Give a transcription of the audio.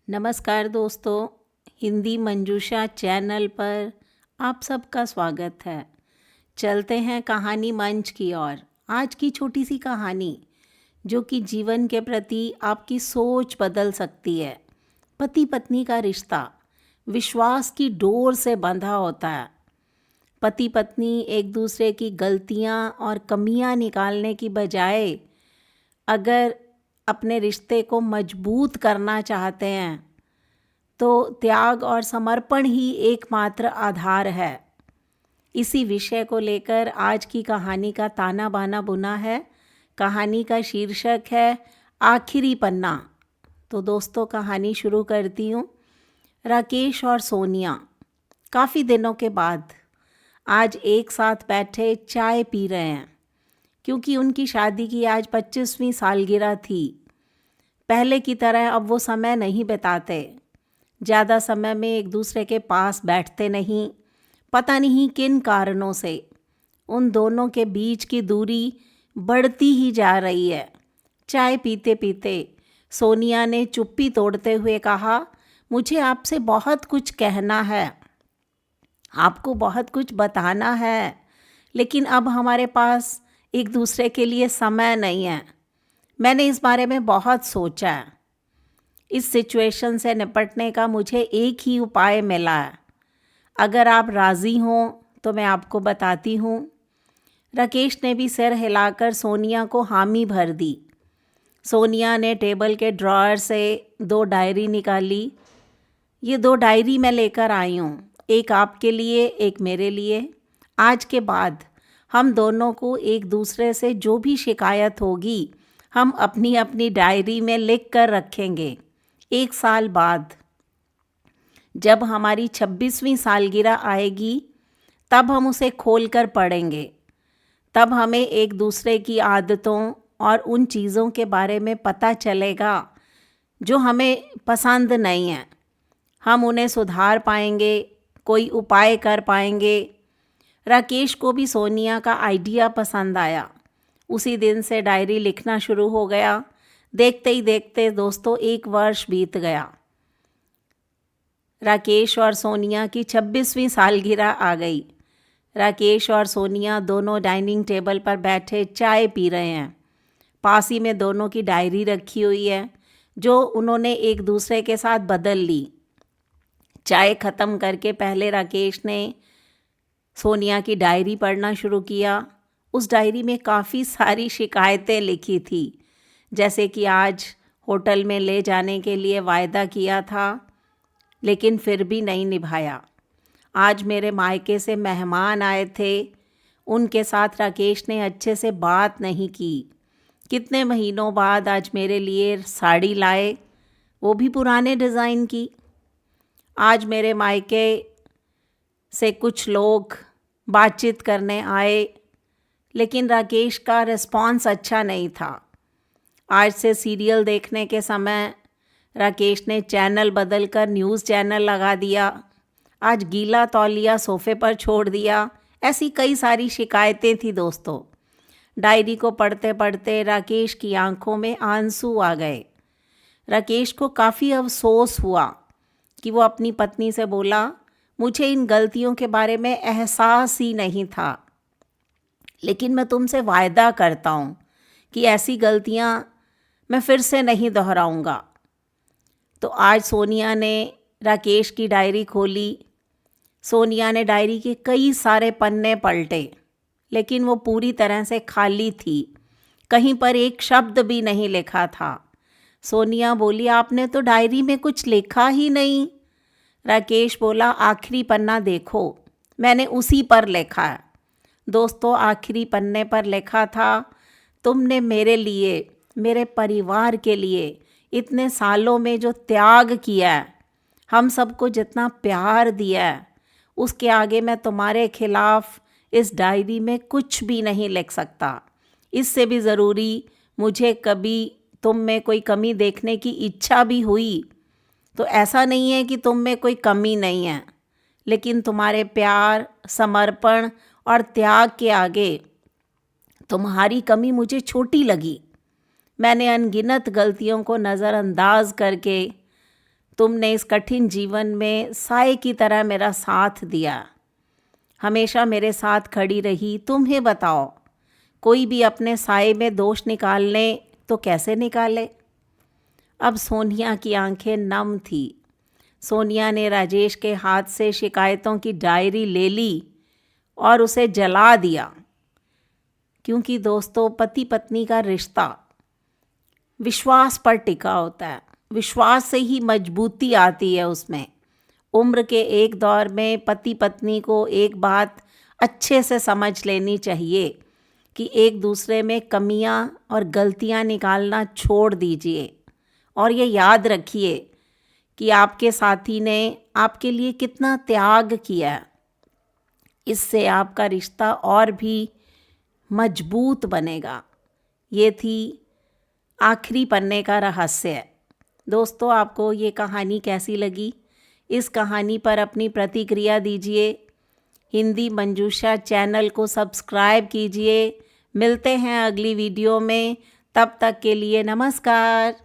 नमस्कार दोस्तों, हिंदी मंजूषा चैनल पर आप सबका स्वागत है। चलते हैं कहानी मंच की ओर। आज की छोटी सी कहानी जो कि जीवन के प्रति आपकी सोच बदल सकती है। पति पत्नी का रिश्ता विश्वास की डोर से बंधा होता है। पति पत्नी एक दूसरे की गलतियां और कमियां निकालने की बजाय अगर अपने रिश्ते को मजबूत करना चाहते हैं तो त्याग और समर्पण ही एकमात्र आधार है। इसी विषय को लेकर आज की कहानी का ताना बाना बुना है। कहानी का शीर्षक है आखिरी पन्ना। तो दोस्तों कहानी शुरू करती हूँ। राकेश और सोनिया काफ़ी दिनों के बाद आज एक साथ बैठे चाय पी रहे हैं, क्योंकि उनकी शादी की आज 25वीं सालगिरह थी। पहले की तरह अब वो समय नहीं बिताते, ज़्यादा समय में एक दूसरे के पास बैठते नहीं। पता नहीं किन कारणों से उन दोनों के बीच की दूरी बढ़ती ही जा रही है। चाय पीते पीते सोनिया ने चुप्पी तोड़ते हुए कहा, मुझे आपसे बहुत कुछ कहना है, आपको बहुत कुछ बताना है, लेकिन अब हमारे पास एक दूसरे के लिए समय नहीं है। मैंने इस बारे में बहुत सोचा है। इस सिचुएशन से निपटने का मुझे एक ही उपाय मिला है। अगर आप राज़ी हों तो मैं आपको बताती हूँ। राकेश ने भी सिर हिलाकर सोनिया को हामी भर दी। सोनिया ने टेबल के ड्रॉअर से 2 डायरी निकाली। ये 2 डायरी मैं लेकर आई हूँ, एक आपके लिए, एक मेरे लिए। आज के बाद हम दोनों को एक दूसरे से जो भी शिकायत होगी हम अपनी अपनी डायरी में लिख कर रखेंगे। 1 साल बाद जब हमारी 26वीं सालगिरह आएगी तब हम उसे खोलकर पढ़ेंगे। तब हमें एक दूसरे की आदतों और उन चीज़ों के बारे में पता चलेगा जो हमें पसंद नहीं है। हम उन्हें सुधार पाएंगे, कोई उपाय कर पाएंगे। राकेश को भी सोनिया का आइडिया पसंद आया। उसी दिन से डायरी लिखना शुरू हो गया। देखते ही देखते दोस्तों 1 वर्ष बीत गया। राकेश और सोनिया की 26वीं सालगिरह आ गई। राकेश और सोनिया दोनों डाइनिंग टेबल पर बैठे चाय पी रहे हैं। पास ही में दोनों की डायरी रखी हुई है जो उन्होंने एक दूसरे के साथ बदल ली। चाय ख़त्म करके पहले राकेश ने सोनिया की डायरी पढ़ना शुरू किया। उस डायरी में काफ़ी सारी शिकायतें लिखी थी, जैसे कि आज होटल में ले जाने के लिए वायदा किया था लेकिन फिर भी नहीं निभाया। आज मेरे मायके से मेहमान आए थे, उनके साथ राकेश ने अच्छे से बात नहीं की। कितने महीनों बाद आज मेरे लिए साड़ी लाए, वो भी पुराने डिज़ाइन की। आज मेरे मायके से कुछ लोग बातचीत करने आए, लेकिन राकेश का रिस्पॉन्स अच्छा नहीं था। आज से सीरियल देखने के समय राकेश ने चैनल बदलकर न्यूज़ चैनल लगा दिया। आज गीला तौलिया सोफ़े पर छोड़ दिया। ऐसी कई सारी शिकायतें थी दोस्तों। डायरी को पढ़ते पढ़ते राकेश की आंखों में आंसू आ गए। राकेश को काफ़ी अफसोस हुआ कि वो अपनी पत्नी से बोला, मुझे इन गलतियों के बारे में एहसास ही नहीं था, लेकिन मैं तुमसे वायदा करता हूँ कि ऐसी गलतियाँ मैं फिर से नहीं दोहराऊँगा। तो आज सोनिया ने राकेश की डायरी खोली। सोनिया ने डायरी के कई सारे पन्ने पलटे, लेकिन वो पूरी तरह से खाली थी। कहीं पर एक शब्द भी नहीं लिखा था। सोनिया बोली, आपने तो डायरी में कुछ लिखा ही नहीं। राकेश बोला, आखिरी पन्ना देखो, मैंने उसी पर लिखा है। दोस्तों आखिरी पन्ने पर लिखा था, तुमने मेरे लिए, मेरे परिवार के लिए इतने सालों में जो त्याग किया है, हम सबको जितना प्यार दिया है, उसके आगे मैं तुम्हारे खिलाफ इस डायरी में कुछ भी नहीं लिख सकता। इससे भी ज़रूरी, मुझे कभी तुम में कोई कमी देखने की इच्छा भी हुई तो ऐसा नहीं है कि तुम में कोई कमी नहीं है, लेकिन तुम्हारे प्यार, समर्पण और त्याग के आगे तुम्हारी कमी मुझे छोटी लगी। मैंने अनगिनत गलतियों को नज़रअंदाज करके तुमने इस कठिन जीवन में साए की तरह मेरा साथ दिया, हमेशा मेरे साथ खड़ी रही। तुम ही बताओ, कोई भी अपने साए में दोष निकालने तो कैसे निकाले। अब सोनिया की आंखें नम थी। सोनिया ने राजेश के हाथ से शिकायतों की डायरी ले ली और उसे जला दिया, क्योंकि दोस्तों पति पत्नी का रिश्ता विश्वास पर टिका होता है। विश्वास से ही मजबूती आती है उसमें। उम्र के एक दौर में पति पत्नी को एक बात अच्छे से समझ लेनी चाहिए कि एक दूसरे में कमियां और गलतियां निकालना छोड़ दीजिए, और ये याद रखिए कि आपके साथी ने आपके लिए कितना त्याग किया। इससे आपका रिश्ता और भी मजबूत बनेगा। ये थी आखिरी पन्ने का रहस्य। दोस्तों, आपको ये कहानी कैसी लगी? इस कहानी पर अपनी प्रतिक्रिया दीजिए। हिंदी मंजूषा चैनल को सब्सक्राइब कीजिए। मिलते हैं अगली वीडियो में। तब तक के लिए नमस्कार।